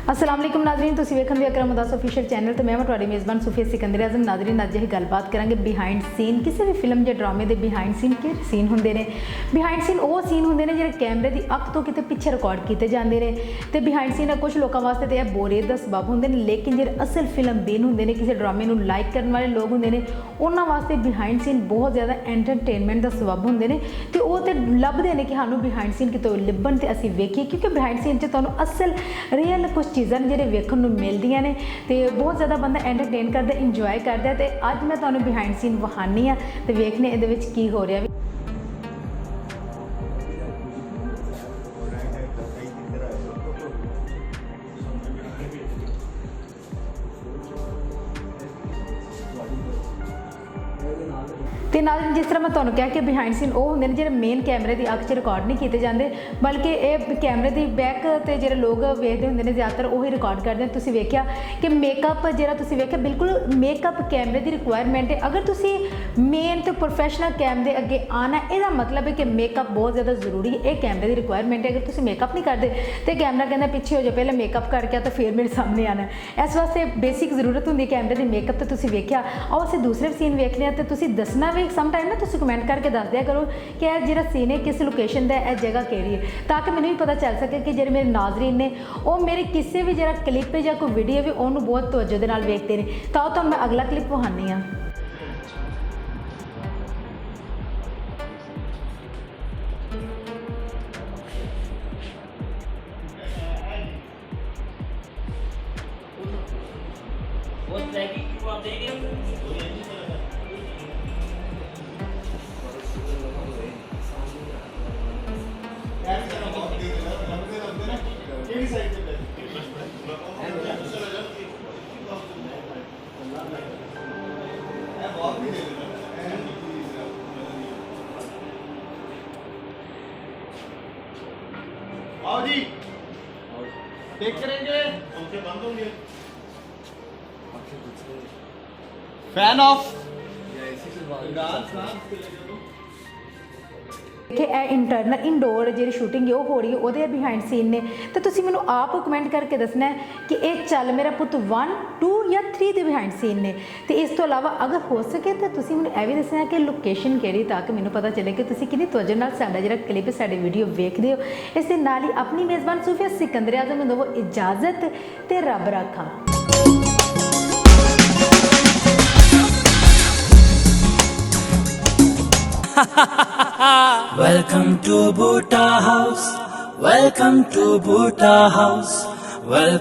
अस्सलाम वालेकुम नाज़रीन, तुसीं वेखण दे अकरम उदास ऑफिशियल चैनल तो मैं तुहाडी मेज़बान सुफिया सिकंदर आज़म। नाज़रीन अज असीं गलबात करांगे बिहाइंड सीन किसी भी फिल्म या ड्रामे के बिहाइंड सीन कि सीन होंदे ने। बिहाइंड सीन वो सीन होंदे ने जिहड़े कैमरे की अख तो किते पिछे रिकॉर्ड किए जाते हैं तो बिहाइंड सीन कुछ लोगों वास्ते तो यह बोरियत का सबब होंदे ने, लेकिन जिहड़े असल फिल्म बीन होंदे ने किसी ड्रामे नूं लाइक करने वाले लोग होंदे ने उन्हां वास्ते बिहाइंड सीन बहुत ज़्यादा एंटरटेनमेंट का सबब होंदे ने ते वो तो लभदे ने कि सानूं बिहाइंड सीन कितों लभण ते असीं वेखीए, क्योंकि बिहाइंड सीन च तुहानूं असल रियल कुछ चीज़ां ने जिहड़े वेखण नूं मिलदियां ने ते बहुत ज़्यादा बंदा एंटरटेन करदा इंजॉय करदा। ते अज मैं तुहानूं बिहाइंड सीन विखानी आ ते वेखने इहदे विच की हो रिहा। तो नाल जिस तरह मैं तुहानूं कहा कि बिहाइंड सीन वो होंदे ने जिहड़े मेन कैमरे की अख च रिकॉर्ड नहीं किए जाते, बल्कि ये कैमरे की बैक ते जिहड़े लोग वेखदे होंदे ने ज़्यादातर वही रिकॉर्ड करते हैं। तुसीं वेखिया कि मेकअप जिहड़ा तुसीं वेखिया बिल्कुल मेकअप कैमरे की रिक्वायरमेंट है। अगर तुसीं मेन तो प्रोफैशनल कैम के अगे आना इसदा मतलब है कि मेकअप बहुत ज़्यादा जरूरी है, ये कैमरे की रिक्वायरमेंट है। अगर तुसीं मेकअप नहीं करते तो कैमरा कहता पिछे हो जाओ, पहले मेकअप करके तो फिर मेरे सामने आना। इस वास्ते बेसिक जरूरत होंदी है कैमरे की मेकअप। तो तुसीं वेखिया आओ असीं दूसरे सीन वेखने तो तुसीं दसना भी सम टाइम ना तुसीं कमेंट करके दस दिया करो कि यह जो सीन है किस लोकेशन का है, जगह केड़ी है, ताकि मैंने भी पता चल सके कि जो मेरे नाजरीन ने वो मेरे किसी भी जरा क्लिप या कोई वीडियो भी उन्होंने बहुत तवज्जो के नाल वेखते हैं। तो मैं अगला क्लिप विखानी हाँ। आओ जी, टेक करेंगे, पंखे बंद होंगे, फैन ऑफ। कि इंटरनल इंडोर जी शूटिंग है वो हो रही है, वो बिहाइंड सीन ने। तो तुसीं मैनूं आप कमेंट करके दसना है कि ये चल मेरा पुत 1, 2 या 3 के बिहाइंड सीन ने। तो इस तो अलावा अगर हो सके तो तुसीं मैनूं यह भी दसना कि लोकेशन केड़ी, ताकि मैनूं पता चले कि तुसीं कितनी तवज्जो नाल साडा जिहड़ा क्लिप साडे वीडियो वेखदे हो। इस दे नाल ही अपनी मेज़बान सूफिया सिकंदर आज़म नूं दवो इजाज़त ते रब राखा। Welcome to Bhuta House. Welcome to Bhuta House. Welcome.